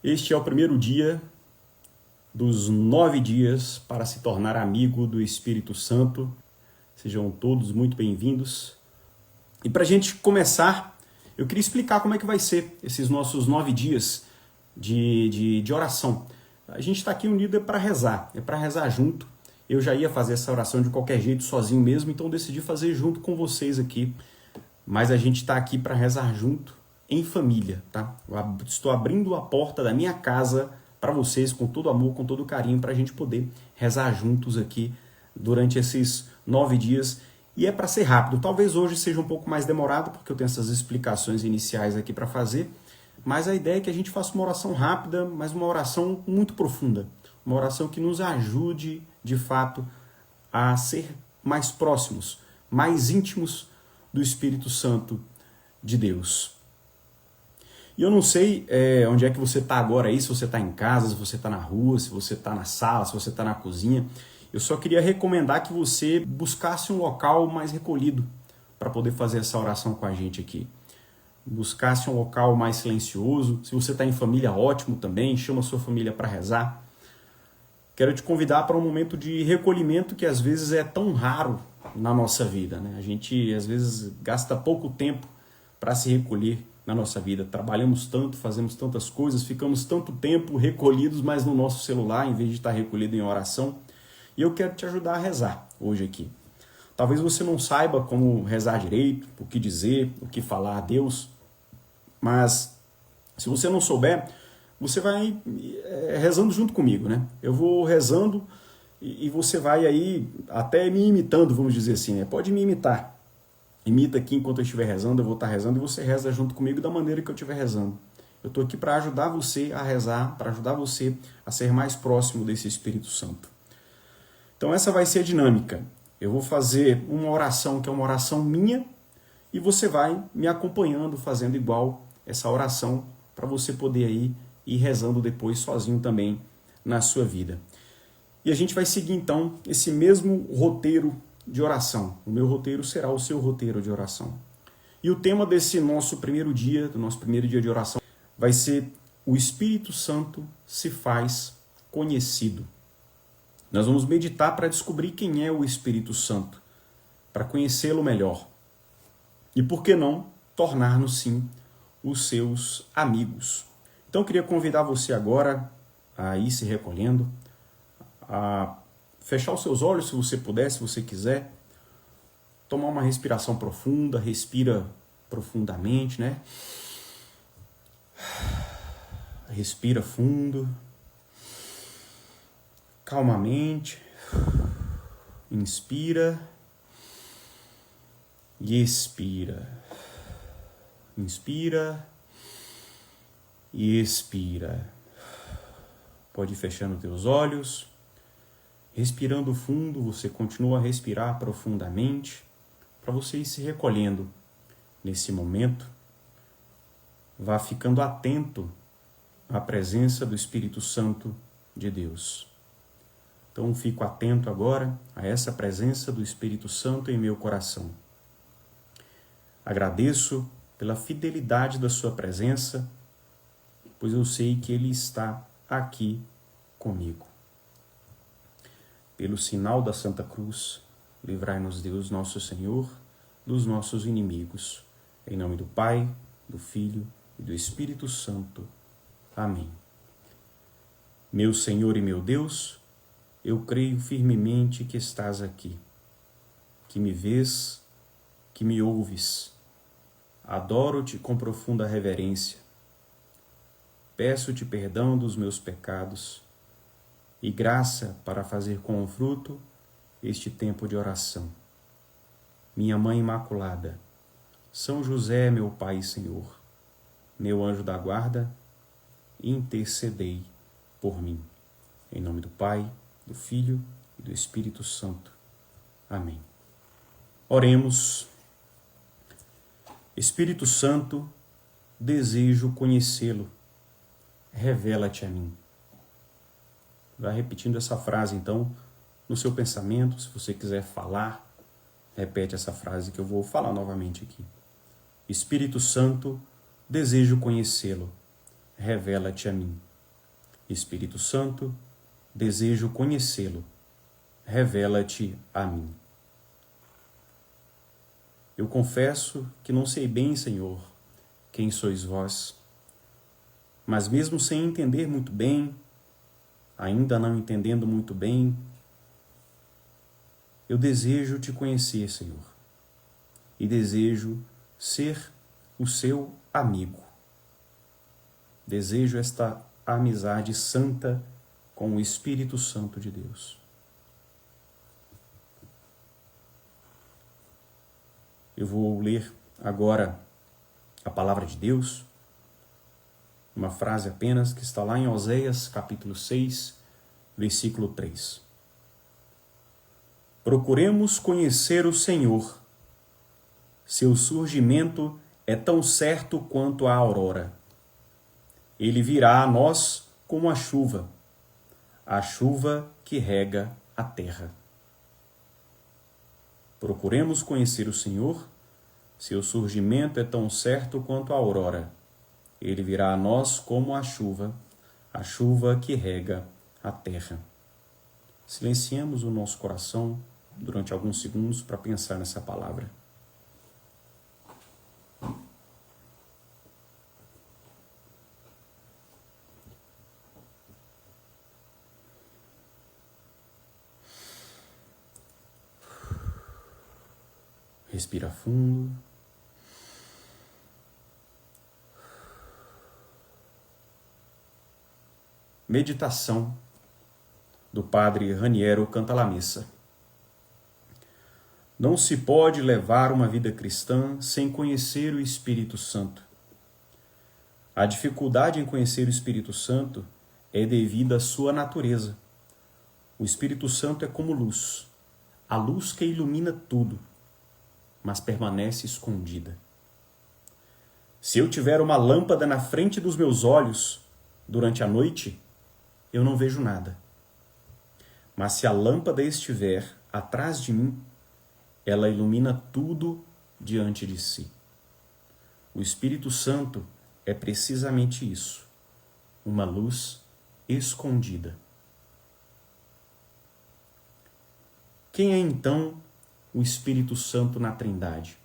Este é o primeiro dia dos 9 dias para se tornar amigo do Espírito Santo. Sejam todos muito bem-vindos. E para a gente começar, eu queria explicar como é que vai ser esses nossos 9 dias de oração. A gente está aqui unido para rezar, é para rezar junto. Eu já ia fazer essa oração de qualquer jeito, sozinho mesmo, então decidi fazer junto com vocês aqui. Mas a gente está aqui para rezar junto, em família, tá? Eu estou abrindo a porta da minha casa para vocês, com todo amor, com todo carinho, para a gente poder rezar juntos aqui durante esses 9 dias. E é para ser rápido. Talvez hoje seja um pouco mais demorado, porque eu tenho essas explicações iniciais aqui para fazer. Mas a ideia é que a gente faça uma oração rápida, mas uma oração muito profunda. Uma oração que nos ajude, de fato, a ser mais próximos, mais íntimos do Espírito Santo de Deus. E eu não sei onde é que você está agora aí, se você está em casa, se você está na rua, se você está na sala, se você está na cozinha. Eu só queria recomendar que você buscasse um local mais recolhido para poder fazer essa oração com a gente aqui. Buscasse um local mais silencioso. Se você está em família, ótimo também, chama a sua família para rezar. Quero te convidar para um momento de recolhimento que às vezes é tão raro na nossa vida, né? A gente às vezes gasta pouco tempo para se recolher na nossa vida. Trabalhamos tanto, fazemos tantas coisas, ficamos tanto tempo recolhidos, mas no nosso celular, em vez de estar recolhido em oração. E eu quero te ajudar a rezar hoje aqui. Talvez você não saiba como rezar direito, o que dizer, o que falar a Deus, mas se você não souber, você vai rezando junto comigo, né? Eu vou rezando e você vai aí até me imitando, vamos dizer assim, né? Pode me imitar. Imita aqui enquanto eu estiver rezando, eu vou estar rezando e você reza junto comigo da maneira que eu estiver rezando. Eu estou aqui para ajudar você a rezar, para ajudar você a ser mais próximo desse Espírito Santo. Então essa vai ser a dinâmica. Eu vou fazer uma oração que é uma oração minha e você vai me acompanhando fazendo igual essa oração para você poder aí ir rezando depois sozinho também na sua vida. E a gente vai seguir então esse mesmo roteiro de oração. O meu roteiro será o seu roteiro de oração. E o tema desse nosso primeiro dia, do nosso primeiro dia de oração, vai ser o Espírito Santo se faz conhecido. Nós vamos meditar para descobrir quem é o Espírito Santo, para conhecê-lo melhor. E por que não tornar-nos sim os seus amigos. Então eu queria convidar você agora a ir se recolhendo, a fechar os seus olhos se você puder, se você quiser, tomar uma respiração profunda, respira profundamente, né? Respira fundo, calmamente, inspira e expira. Inspira e expira. Pode ir fechando teus olhos. Respirando fundo, você continua a respirar profundamente para você ir se recolhendo nesse momento. Vá ficando atento à presença do Espírito Santo de Deus. Então, fico atento agora a essa presença do Espírito Santo em meu coração. Agradeço pela fidelidade da sua presença, pois eu sei que Ele está aqui comigo. Pelo sinal da Santa Cruz, livrai-nos Deus nosso Senhor dos nossos inimigos. Em nome do Pai, do Filho e do Espírito Santo. Amém. Meu Senhor e meu Deus, eu creio firmemente que estás aqui, que me vês, que me ouves. Adoro-te com profunda reverência. Peço-te perdão dos meus pecados e graça para fazer com o fruto este tempo de oração. Minha Mãe Imaculada, São José, meu Pai e Senhor, meu anjo da guarda, intercedei por mim. Em nome do Pai, do Filho e do Espírito Santo. Amém. Oremos. Espírito Santo, desejo conhecê-lo. Revela-te a mim. Vai repetindo essa frase, então, no seu pensamento. Se você quiser falar, repete essa frase que eu vou falar novamente aqui. Espírito Santo, desejo conhecê-lo. Revela-te a mim. Espírito Santo, desejo conhecê-lo. Revela-te a mim. Eu confesso que não sei bem, Senhor, quem sois vós, mas mesmo sem entender muito bem, ainda não entendendo muito bem, eu desejo te conhecer, Senhor, e desejo ser o seu amigo. Desejo esta amizade santa com o Espírito Santo de Deus. Eu vou ler agora a palavra de Deus, uma frase apenas que está lá em Oséias, capítulo 6, versículo 3. Procuremos conhecer o Senhor. Seu surgimento é tão certo quanto a aurora. Ele virá a nós como a chuva que rega a terra. Procuremos conhecer o Senhor. Seu surgimento é tão certo quanto a aurora. Ele virá a nós como a chuva que rega a terra. Silenciemos o nosso coração durante alguns segundos para pensar nessa palavra. Respira fundo. Meditação do Padre Raniero Cantalamessa. Não se pode levar uma vida cristã sem conhecer o Espírito Santo. A dificuldade em conhecer o Espírito Santo é devida à sua natureza. O Espírito Santo é como luz, a luz que ilumina tudo, mas permanece escondida. Se eu tiver uma lâmpada na frente dos meus olhos durante a noite, eu não vejo nada. Mas se a lâmpada estiver atrás de mim, ela ilumina tudo diante de si. O Espírito Santo é precisamente isso, uma luz escondida. Quem é então o Espírito Santo na Trindade?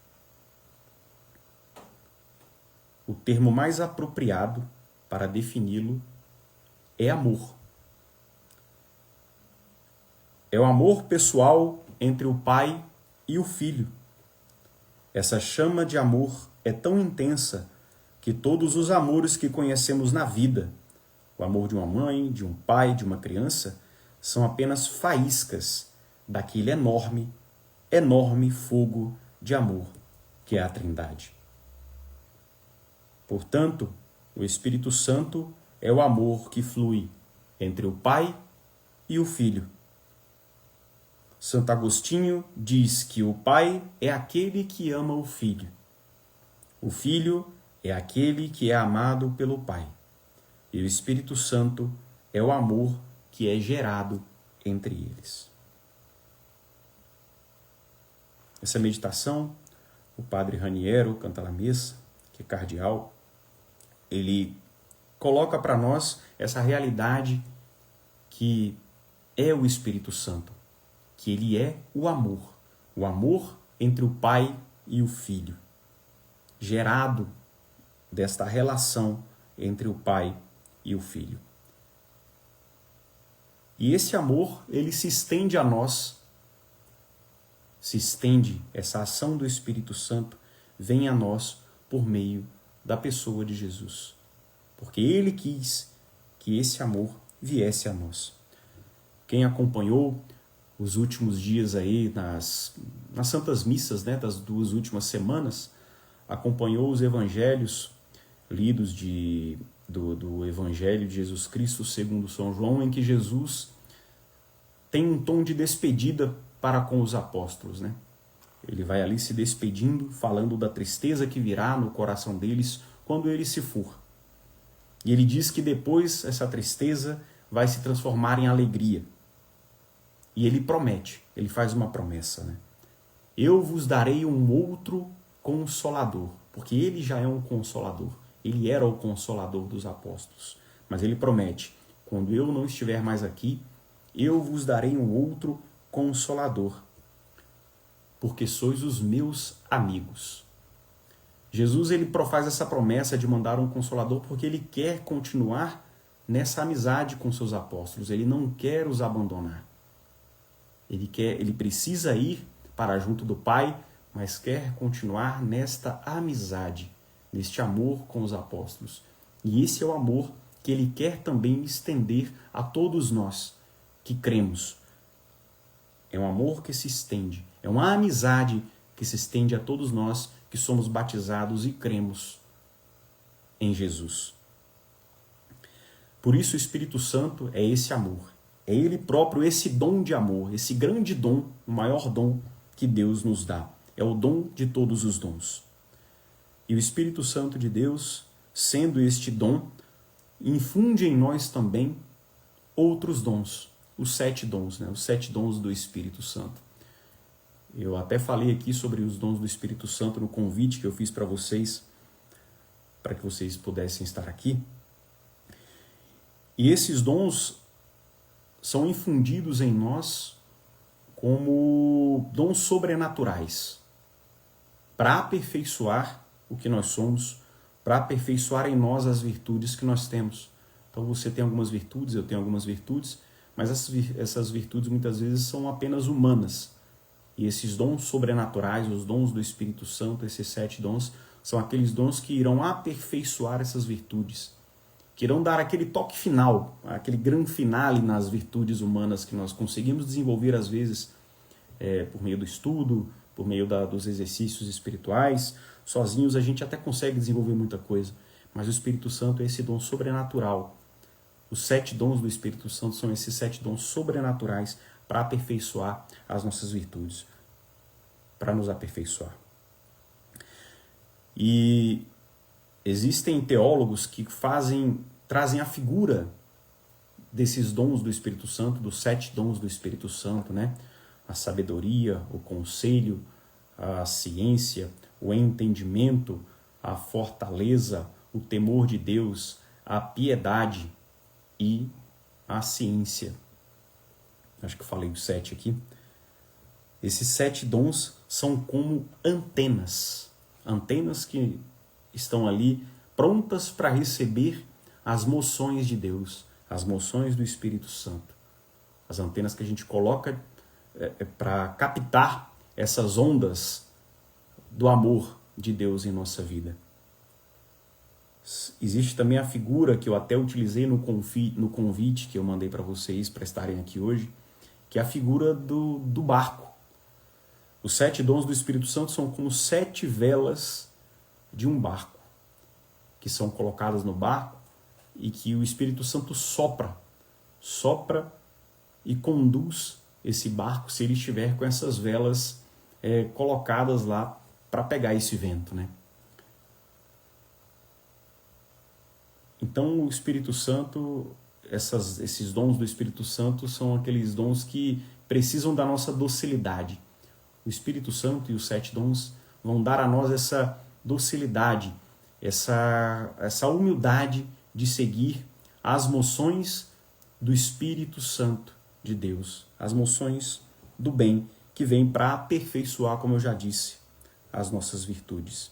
O termo mais apropriado para defini-lo é amor. É o amor pessoal entre o Pai e o Filho. Essa chama de amor é tão intensa que todos os amores que conhecemos na vida, o amor de uma mãe, de um pai, de uma criança, são apenas faíscas daquele enorme fogo de amor que é a Trindade. Portanto, o Espírito Santo é o amor que flui entre o Pai e o Filho. Santo Agostinho diz que o Pai é aquele que ama o Filho. O Filho é aquele que é amado pelo Pai. E o Espírito Santo é o amor que é gerado entre eles. Essa meditação, o Padre Raniero Cantalamessa, que é cardeal, ele coloca para nós essa realidade que é o Espírito Santo, que ele é o amor entre o Pai e o Filho, gerado desta relação entre o Pai e o Filho. E esse amor, ele se estende a nós, essa ação do Espírito Santo vem a nós por meio da pessoa de Jesus, porque ele quis que esse amor viesse a nós. Quem acompanhou os últimos dias aí nas Santas Missas, né, das 2 últimas semanas, acompanhou os evangelhos lidos do Evangelho de Jesus Cristo segundo São João, em que Jesus tem um tom de despedida para com os apóstolos, né? Ele vai ali se despedindo, falando da tristeza que virá no coração deles quando ele se for. E ele diz que depois essa tristeza vai se transformar em alegria. E ele promete, ele faz uma promessa, né? Eu vos darei um outro consolador, porque ele já é um consolador. Ele era o consolador dos apóstolos. Mas ele promete, quando eu não estiver mais aqui, eu vos darei um outro Consolador, porque sois os meus amigos. Jesus ele faz essa promessa de mandar um Consolador porque ele quer continuar nessa amizade com seus apóstolos. Ele não quer os abandonar. Ele precisa ir para junto do Pai, mas quer continuar nesta amizade, neste amor com os apóstolos. E esse é o amor que ele quer também estender a todos nós que cremos. É um amor que se estende, é uma amizade que se estende a todos nós que somos batizados e cremos em Jesus. Por isso o Espírito Santo é esse amor, é ele próprio esse dom de amor, esse grande dom, o maior dom que Deus nos dá. É o dom de todos os dons. E o Espírito Santo de Deus, sendo este dom, infunde em nós também outros dons, os 7 dons, os 7 dons do Espírito Santo. Eu até falei aqui sobre os dons do Espírito Santo no convite que eu fiz para vocês, para que vocês pudessem estar aqui. E esses dons são infundidos em nós como dons sobrenaturais, para aperfeiçoar o que nós somos, para aperfeiçoar em nós as virtudes que nós temos. Então você tem algumas virtudes, eu tenho algumas virtudes, mas essas virtudes muitas vezes são apenas humanas. E esses dons sobrenaturais, os dons do Espírito Santo, esses 7 dons, são aqueles dons que irão aperfeiçoar essas virtudes, que irão dar aquele toque final, aquele grande finale nas virtudes humanas que nós conseguimos desenvolver às vezes por meio do estudo, por meio dos exercícios espirituais. Sozinhos a gente até consegue desenvolver muita coisa, mas o Espírito Santo é esse dom sobrenatural. Os 7 dons do Espírito Santo são esses 7 dons sobrenaturais para aperfeiçoar as nossas virtudes, para nos aperfeiçoar. E existem teólogos que trazem a figura desses dons do Espírito Santo, dos 7 dons do Espírito Santo, A sabedoria, o conselho, a ciência, o entendimento, a fortaleza, o temor de Deus, a piedade e a ciência. Acho que eu falei os 7 aqui. Esses 7 dons são como antenas. Antenas que estão ali prontas para receber as moções de Deus, as moções do Espírito Santo. As antenas que a gente coloca para captar essas ondas do amor de Deus em nossa vida. Existe também a figura que eu até utilizei no convite que eu mandei para vocês para estarem aqui hoje, que é a figura do barco. Os 7 dons do Espírito Santo são como 7 velas de um barco, que são colocadas no barco e que o Espírito Santo sopra e conduz esse barco se ele estiver com essas velas colocadas lá para pegar esse vento, Então o Espírito Santo, esses dons do Espírito Santo são aqueles dons que precisam da nossa docilidade. O Espírito Santo e os 7 dons vão dar a nós essa docilidade, essa humildade de seguir as moções do Espírito Santo de Deus, as moções do bem que vêm para aperfeiçoar, como eu já disse, as nossas virtudes.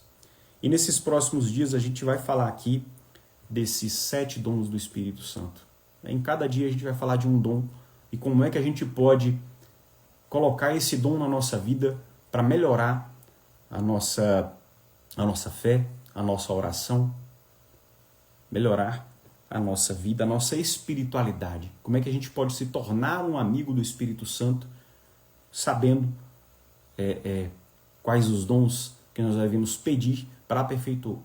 E nesses próximos dias a gente vai falar aqui desses 7 dons do Espírito Santo. Em cada dia a gente vai falar de um dom e como é que a gente pode colocar esse dom na nossa vida para melhorar a nossa fé, a nossa oração, melhorar a nossa vida, a nossa espiritualidade. Como é que a gente pode se tornar um amigo do Espírito Santo, sabendo quais os dons que nós devemos pedir para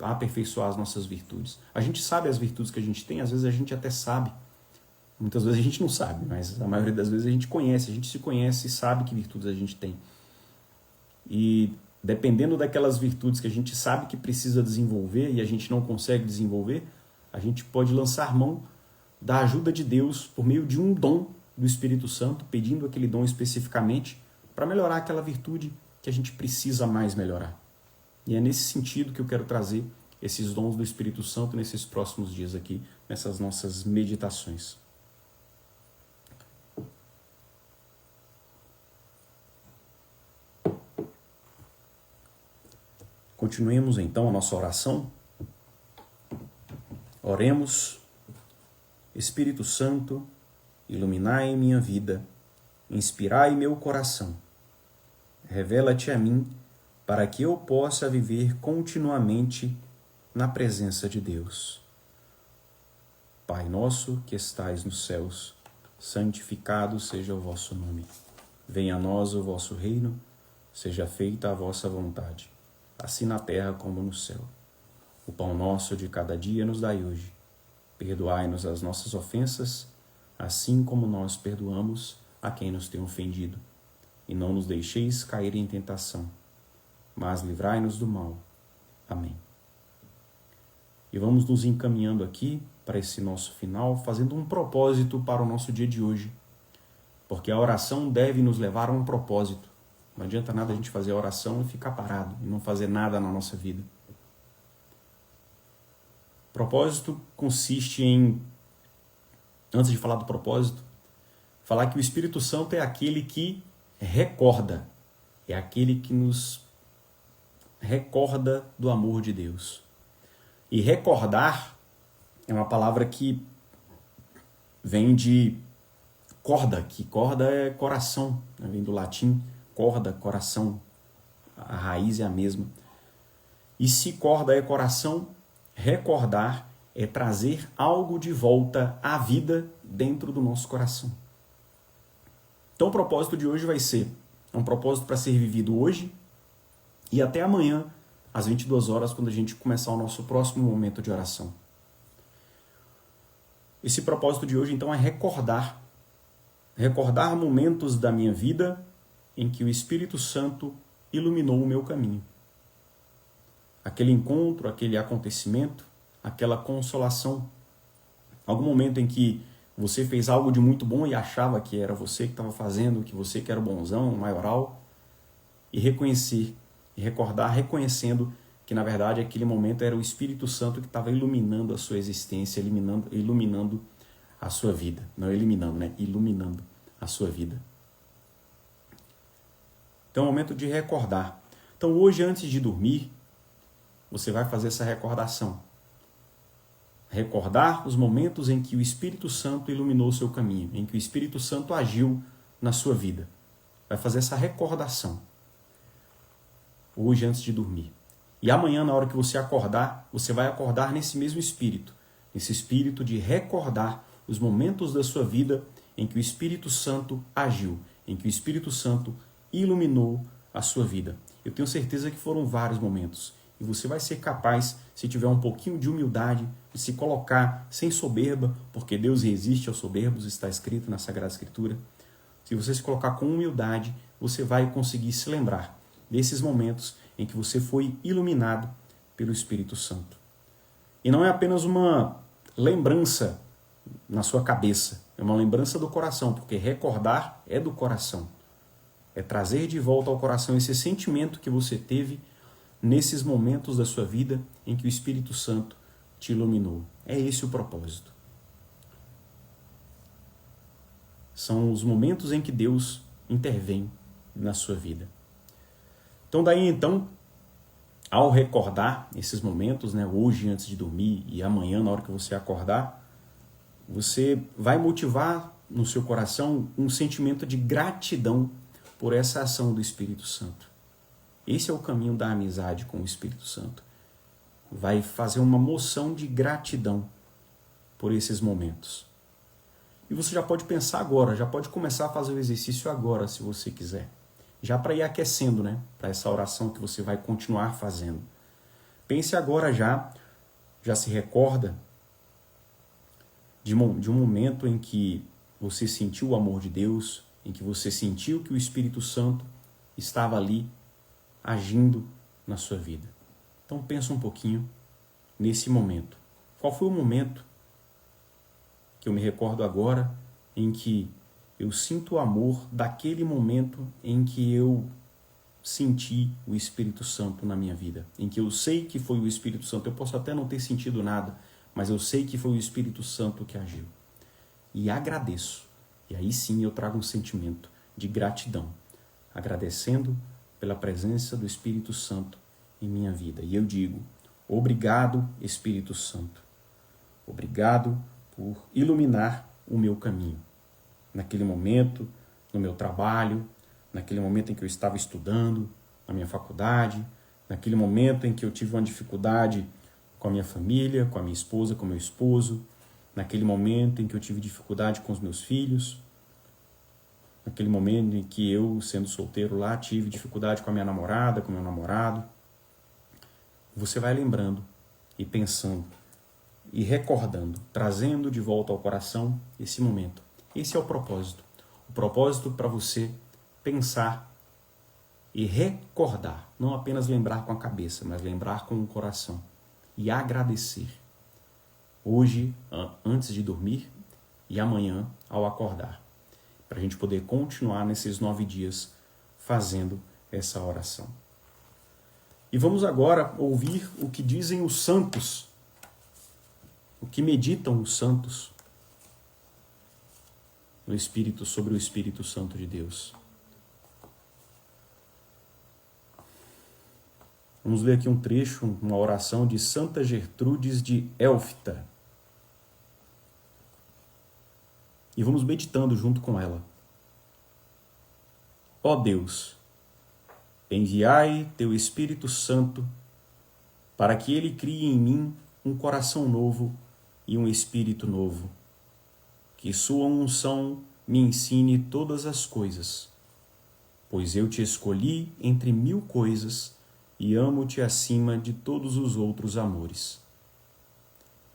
aperfeiçoar as nossas virtudes. A gente sabe as virtudes que a gente tem, às vezes a gente até sabe. Muitas vezes a gente não sabe, mas a maioria das vezes a gente se conhece e sabe que virtudes a gente tem. E dependendo daquelas virtudes que a gente sabe que precisa desenvolver e a gente não consegue desenvolver, a gente pode lançar mão da ajuda de Deus por meio de um dom do Espírito Santo, pedindo aquele dom especificamente para melhorar aquela virtude que a gente precisa mais melhorar. E é nesse sentido que eu quero trazer esses dons do Espírito Santo nesses próximos dias aqui, nessas nossas meditações. Continuemos então a nossa oração. Oremos. Espírito Santo, iluminai minha vida, inspirai meu coração. Revela-te a mim, para que eu possa viver continuamente na presença de Deus. Pai nosso que estais nos céus, santificado seja o vosso nome. Venha a nós o vosso reino, seja feita a vossa vontade, assim na terra como no céu. O pão nosso de cada dia nos dai hoje. Perdoai-nos as nossas ofensas, assim como nós perdoamos a quem nos tem ofendido. E não nos deixeis cair em tentação, mas livrai-nos do mal. Amém. E vamos nos encaminhando aqui para esse nosso final, fazendo um propósito para o nosso dia de hoje. Porque a oração deve nos levar a um propósito. Não adianta nada a gente fazer a oração e ficar parado, e não fazer nada na nossa vida. Propósito consiste em, antes de falar do propósito, falar que o Espírito Santo é aquele que recorda, é aquele que nos recorda do amor de Deus. E recordar é uma palavra que vem de corda, que corda é coração, né? Vem do latim, corda, coração, a raiz é a mesma. E se corda é coração, recordar é trazer algo de volta à vida dentro do nosso coração. Então o propósito de hoje vai ser um propósito para ser vivido hoje e até amanhã, às 22 horas, quando a gente começar o nosso próximo momento de oração. Esse propósito de hoje, então, é recordar momentos da minha vida em que o Espírito Santo iluminou o meu caminho. Aquele encontro, aquele acontecimento, aquela consolação. Algum momento em que você fez algo de muito bom e achava que era você que estava fazendo, que você que era o bonzão, o maioral, e reconhecer, e recordar reconhecendo que na verdade aquele momento era o Espírito Santo que estava iluminando a sua existência, iluminando a sua vida. Não eliminando, né? Iluminando a sua vida. Então é o momento de recordar. Então hoje, antes de dormir, você vai fazer essa recordação. Recordar os momentos em que o Espírito Santo iluminou o seu caminho, em que o Espírito Santo agiu na sua vida. Vai fazer essa recordação. Hoje, antes de dormir. E amanhã, na hora que você acordar, você vai acordar nesse mesmo espírito. Nesse espírito de recordar os momentos da sua vida em que o Espírito Santo agiu, em que o Espírito Santo iluminou a sua vida. Eu tenho certeza que foram vários momentos. E você vai ser capaz, se tiver um pouquinho de humildade, de se colocar sem soberba, porque Deus resiste aos soberbos, está escrito na Sagrada Escritura. Se você se colocar com humildade, você vai conseguir se lembrar desses momentos em que você foi iluminado pelo Espírito Santo. E não é apenas uma lembrança na sua cabeça, é uma lembrança do coração, porque recordar é do coração. É trazer de volta ao coração esse sentimento que você teve nesses momentos da sua vida em que o Espírito Santo te iluminou. É esse o propósito. São os momentos em que Deus intervém na sua vida. Então daí então, ao recordar esses momentos, né, hoje antes de dormir e amanhã na hora que você acordar, você vai motivar no seu coração um sentimento de gratidão por essa ação do Espírito Santo. Esse é o caminho da amizade com o Espírito Santo. Vai fazer uma moção de gratidão por esses momentos. E você já pode pensar agora, já pode começar a fazer o exercício agora, se você quiser. Já para ir aquecendo, né? Para essa oração que você vai continuar fazendo. Pense agora já se recorda de um momento em que você sentiu o amor de Deus, em que você sentiu que o Espírito Santo estava ali agindo na sua vida. Então pensa um pouquinho nesse momento. Qual foi o momento que eu me recordo agora em que eu sinto o amor daquele momento em que eu senti o Espírito Santo na minha vida, em que eu sei que foi o Espírito Santo. Eu posso até não ter sentido nada, mas eu sei que foi o Espírito Santo que agiu. E agradeço. E aí sim eu trago um sentimento de gratidão, agradecendo pela presença do Espírito Santo em minha vida. E eu digo, obrigado, Espírito Santo. Obrigado por iluminar o meu caminho. Naquele momento, no meu trabalho, naquele momento em que eu estava estudando, na minha faculdade, naquele momento em que eu tive uma dificuldade com a minha família, com a minha esposa, com o meu esposo, naquele momento em que eu tive dificuldade com os meus filhos, naquele momento em que eu, sendo solteiro lá, tive dificuldade com a minha namorada, com o meu namorado. Você vai lembrando e pensando e recordando, trazendo de volta ao coração esse momento. Esse é o propósito. O propósito para você pensar e recordar, não apenas lembrar com a cabeça, mas lembrar com o coração e agradecer. Hoje, antes de dormir e amanhã ao acordar, para a gente poder continuar nesses 9 dias fazendo essa oração. E vamos agora ouvir o que dizem os santos, o que meditam os santos no Espírito, sobre o Espírito Santo de Deus. Vamos ler aqui um trecho, uma oração de Santa Gertrudes de Elfta. E vamos meditando junto com ela. Ó Deus, enviai teu Espírito Santo para que ele crie em mim um coração novo e um espírito novo. Que sua unção me ensine todas as coisas, pois eu te escolhi entre 1000 coisas e amo-te acima de todos os outros amores.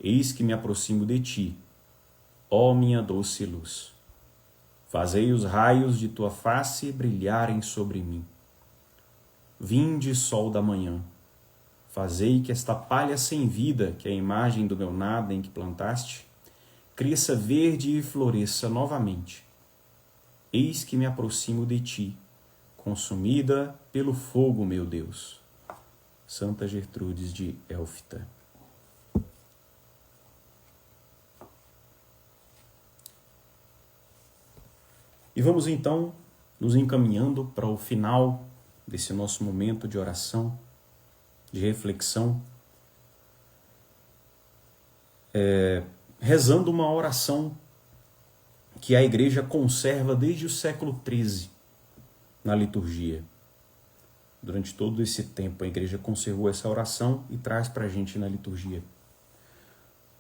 Eis que me aproximo de ti, ó minha doce luz. Fazei os raios de tua face brilharem sobre mim. Vinde, sol da manhã, fazei que esta palha sem vida, que é a imagem do meu nada em que plantaste, cresça verde e floresça novamente. Eis que me aproximo de ti, consumida pelo fogo, meu Deus. Santa Gertrudes de Elfta. E vamos então nos encaminhando para o final desse nosso momento de oração, de reflexão, rezando uma oração que a Igreja conserva desde o século XIII na liturgia. Durante todo esse tempo a Igreja conservou essa oração e traz para a gente na liturgia.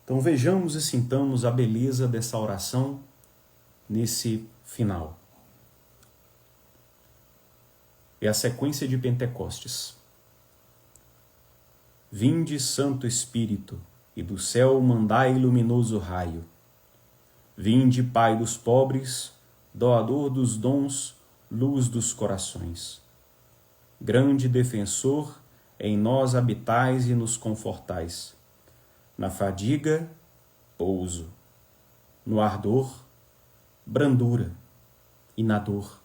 Então vejamos e sintamos a beleza dessa oração nesse final. É a sequência de Pentecostes. Vinde, Santo Espírito, e do céu mandai luminoso raio. Vinde, Pai dos pobres, doador dos dons, luz dos corações. Grande defensor, em nós habitais e nos confortais. Na fadiga, pouso. No ardor, brandura. E na dor,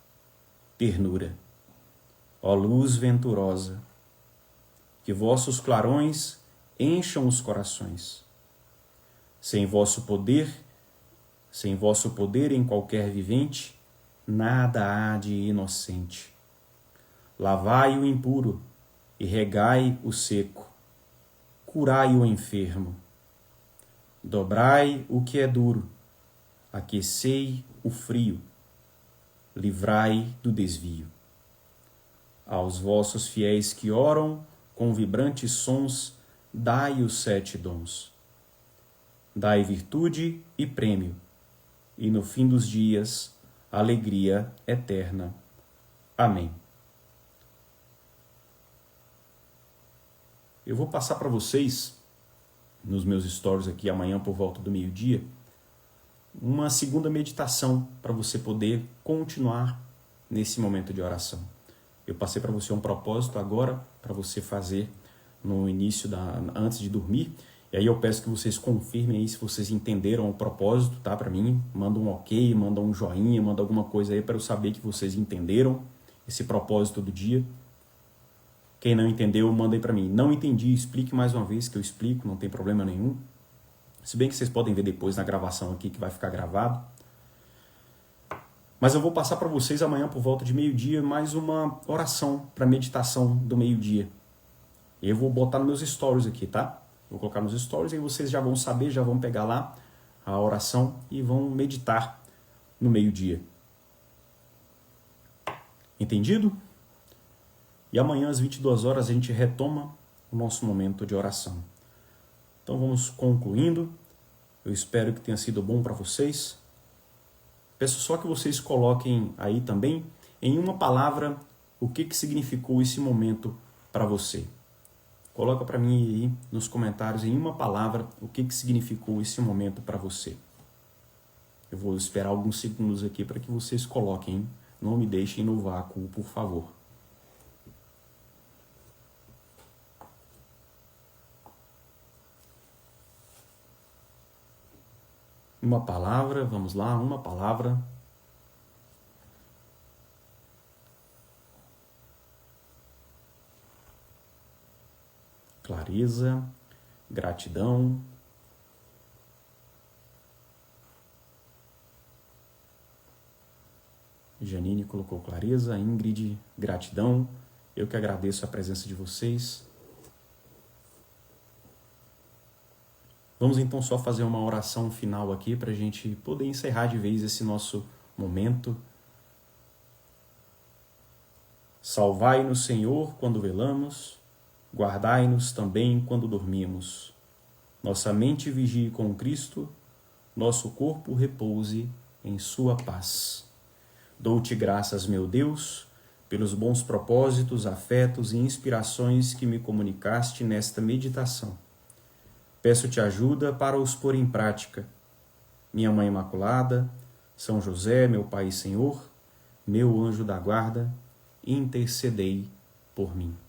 ternura. Ó luz venturosa, que vossos clarões encham os corações. Sem vosso poder em qualquer vivente, nada há de inocente. Lavai o impuro e regai o seco, curai o enfermo. Dobrai o que é duro, aquecei o frio, livrai do desvio. Aos vossos fiéis que oram, com vibrantes sons, dai os 7 dons. Dai virtude e prêmio, e no fim dos dias, alegria eterna. Amém. Eu vou passar para vocês, nos meus stories aqui amanhã por volta do meio-dia, uma segunda meditação para você poder continuar nesse momento de oração. Eu passei para você um propósito agora para você fazer no início, antes de dormir. E aí eu peço que vocês confirmem aí se vocês entenderam o propósito, tá? Para mim, manda um ok, manda um joinha, manda alguma coisa aí para eu saber que vocês entenderam esse propósito do dia. Quem não entendeu, manda aí para mim. Não entendi, explique mais uma vez que eu explico, não tem problema nenhum. Se bem que vocês podem ver depois na gravação aqui que vai ficar gravado. Mas eu vou passar para vocês amanhã por volta de meio-dia mais uma oração para meditação do meio-dia. E eu vou botar nos meus stories aqui, tá? Vou colocar nos stories e vocês já vão saber, já vão pegar lá a oração e vão meditar no meio-dia. Entendido? E amanhã às 22 horas a gente retoma o nosso momento de oração. Então vamos concluindo. Eu espero que tenha sido bom para vocês. Peço só que vocês coloquem aí também, em uma palavra, o que significou esse momento para você. Coloca para mim aí nos comentários, em uma palavra, o que significou esse momento para você. Eu vou esperar alguns segundos aqui para que vocês coloquem, hein? Não me deixem no vácuo, por favor. Uma palavra, vamos lá, uma palavra. Clareza, gratidão. Janine colocou clareza, Ingrid, gratidão. Eu que agradeço a presença de vocês. Vamos então só fazer uma oração final aqui para a gente poder encerrar de vez esse nosso momento. Salvai-nos, Senhor, quando velamos, guardai-nos também quando dormimos. Nossa mente vigie com Cristo, nosso corpo repouse em sua paz. Dou-te graças, meu Deus, pelos bons propósitos, afetos e inspirações que me comunicaste nesta meditação. Peço-te ajuda para os pôr em prática. Minha Mãe Imaculada, São José, meu Pai e Senhor, meu anjo da guarda, intercedei por mim.